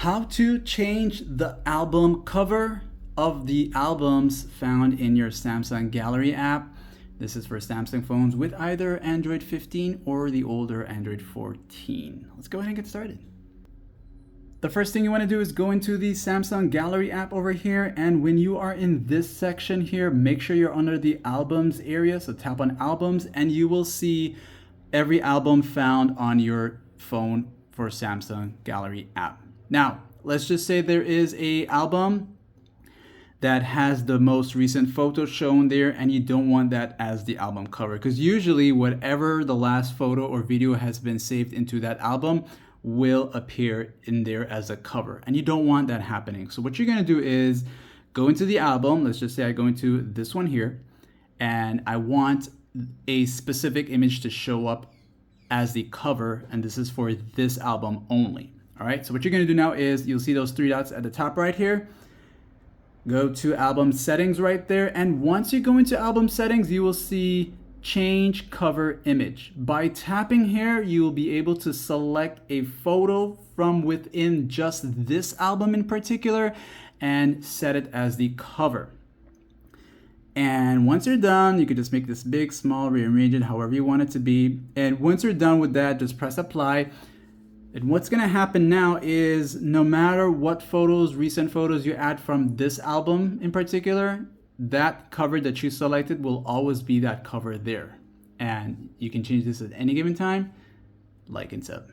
How to change the album cover of the albums found in your Samsung Gallery app. This is for Samsung phones with either Android 15 or the older Android 14. Let's go ahead and get started. The first thing you want to do is go into the Samsung Gallery app over here, and when you are in this section here, make sure you're under the albums area. So tap on albums and you will see every album found on your phone for Samsung Gallery app. Now, let's just say there is a album that has the most recent photo shown there and you don't want that as the album cover, because usually whatever the last photo or video has been saved into that album will appear in there as a cover, and you don't want that happening. So what you're going to do is go into the album. Let's just say I go into this one here and I want a specific image to show up as the cover, and this is for this album only. All right, so what you're going to do now is you'll see those three dots at the top right here. Go to album settings right there, and once you go into album settings, you will see change cover image. By tapping here, you will be able to select a photo from within just this album in particular and set it as the cover. And once you're done, you can just make this big, small, rearrange it however you want it to be. And once you're done with that, just press apply. And what's gonna happen now is no matter what photos, recent photos you add from this album in particular, that cover that you selected will always be that cover there. And you can change this at any given time, like and sub.